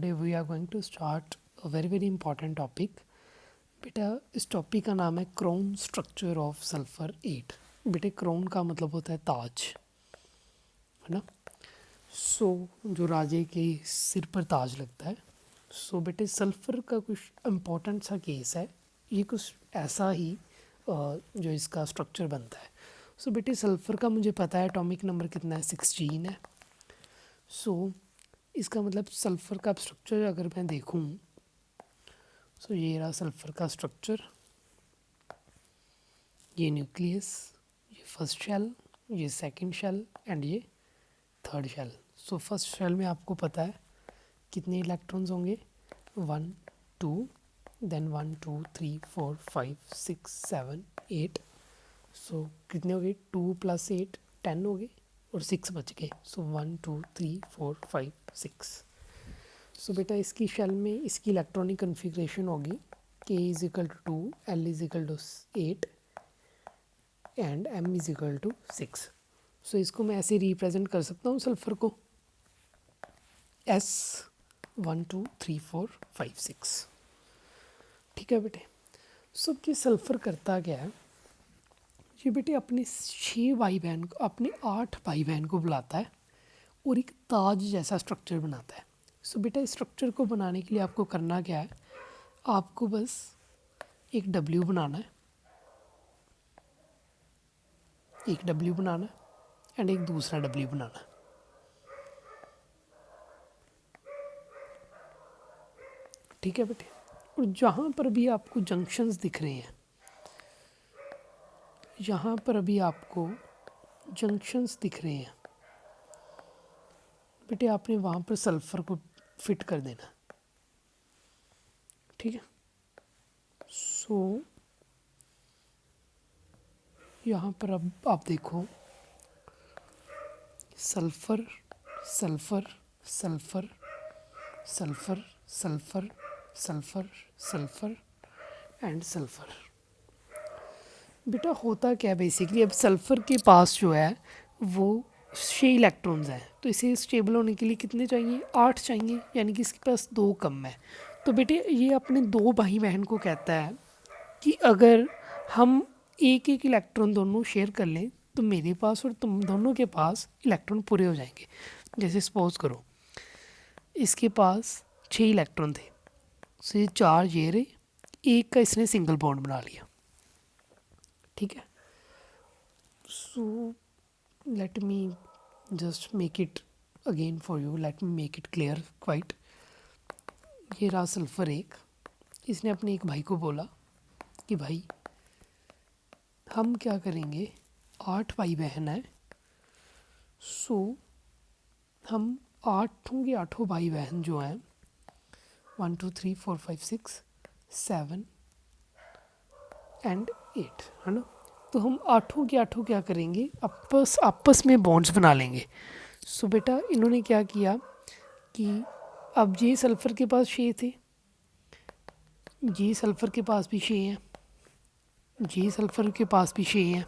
Today we are going to start a very important topic. बेटा इस topic का नाम है क्राउन स्ट्रक्चर ऑफ सल्फर 8। बेटे क्राउन का मतलब होता है ताज, है ना। जो राजे के सिर पर ताज लगता है। बेटे सल्फर का कुछ इम्पोर्टेंट सा केस है। ये कुछ ऐसा ही जो इसका स्ट्रक्चर बनता है। बेटे सल्फर का मुझे पता है एटॉमिक नंबर कितना है, 16 है। इसका मतलब सल्फ़र का स्ट्रक्चर अगर मैं देखूं, ये रहा सल्फ़र का स्ट्रक्चर। ये न्यूक्लियस, ये फर्स्ट शेल, ये सेकंड शेल एंड ये थर्ड शेल। फर्स्ट शेल में आपको पता है कितने इलेक्ट्रॉन्स होंगे, 1 2, देन 1 2 3 4 5 6 7 8। कितने हो गए, 2 + 8 10 हो गए और 6 बच गए। 1 2 3 4 5 6। बेटा इसकी शेल में इसकी इलेक्ट्रॉनिक कन्फिग्रेशन होगी K = 2, L = 8 एंड M = 6। इसको मैं ऐसे रिप्रेजेंट कर सकता हूँ सल्फ़र को S 1 2 3 4 5 6। ठीक है बेटे। ये सल्फ़र करता क्या है, ये बेटे अपने 6 भाई बहन को, अपने 8 भाई बहन को बुलाता है और एक ताज जैसा स्ट्रक्चर बनाता है। बेटा इस स्ट्रक्चर को बनाने के लिए आपको करना क्या है, आपको बस एक W बनाना है, एक W बनाना है एंड एक दूसरा W बनाना है। ठीक है बेटे। और जहाँ पर भी आपको जंक्शंस दिख रहे हैं, यहाँ पर भी आपको जंक्शंस दिख रहे हैं बेटे, आपने वहाँ पर सल्फ़र को फिट कर देना। ठीक है। यहाँ पर अब आप देखो, sulphur sulphur sulphur sulphur sulphur sulphur sulphur and sulphur. बेटा होता क्या है बेसिकली, अब सल्फ़र के पास जो है वो 6 इलेक्ट्रॉन्स हैं, तो इसे स्टेबल होने के लिए कितने चाहिए, 8 चाहिए, यानी कि इसके पास 2 कम है। तो बेटे ये अपने 2 भाई बहन को कहता है कि अगर हम एक एक इलेक्ट्रॉन दोनों शेयर कर लें तो मेरे पास और तुम दोनों के पास इलेक्ट्रॉन पूरे हो जाएंगे। जैसे सपोज करो इसके पास 6 इलेक्ट्रॉन थे, ये 4 ये रहे, एक का इसने सिंगल बॉन्ड बना लिया। ठीक है। Let me just make it again for you, let me make it clear quite. ये रहा सल्फ़र 1, इसने अपने एक भाई को बोला कि भाई हम क्या करेंगे, 8 भाई बहन है, हम 8 के 8 भाई बहन जो हैं 1 2 3 4 5 6 7 एंड 8, है ना। तो हम 8 के 8 क्या करेंगे, आपस में बॉन्ड्स बना लेंगे। बेटा इन्होंने क्या किया कि अब ये सल्फ़र के पास 6 थे, ये सल्फ़र के पास भी 6 हैं, ये सल्फ़र के पास भी 6 हैं,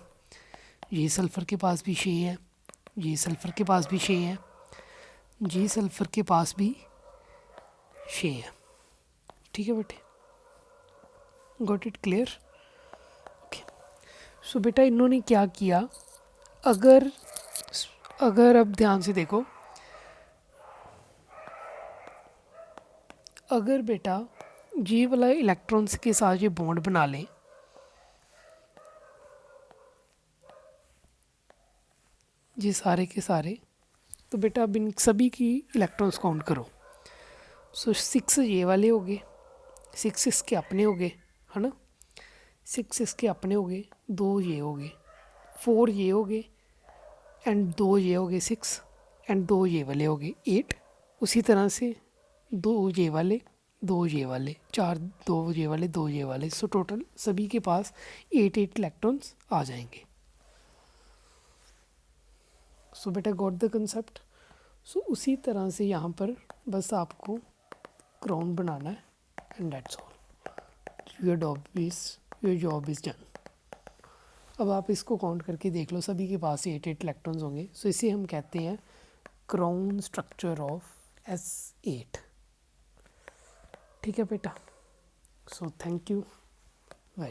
ये सल्फ़र के पास भी 6 हैं, ये सल्फ़र के पास भी 6 हैं, ये सल्फ़र के पास भी 6 हैं। ठीक है बेटे, गॉट इट क्लियर। ओके। बेटा इन्होंने क्या किया, अगर अब ध्यान से देखो, अगर बेटा ये वाला इलेक्ट्रॉन्स के साथ ये बॉन्ड बना लें, ये सारे के सारे, तो बेटा अब इन सभी की इलेक्ट्रॉन्स काउंट करो। 6 ये वाले हो गए, 6 इसके अपने हो गए, है ना, 6 इसके अपने हो गए, 2 ये हो गए, 4 ये हो गए एंड 2 ये हो गए 6 एंड 2 ये वाले हो गए 8। उसी तरह से 2 ये वाले, 2 ये वाले, 4, 2 ये वाले, 2 ये वाले, टोटल सभी के पास 8 इलेक्ट्रॉन्स आ जाएंगे। बेटा गॉट द कंसेप्ट। उसी तरह से यहाँ पर बस आपको क्राउन बनाना है and that's all, your job is done. अब आप इसको काउंट करके देख लो, सभी के पास 8 इलेक्ट्रॉन्स होंगे। इसे हम कहते हैं क्राउन स्ट्रक्चर ऑफ S8। ठीक है बेटा। So thank you very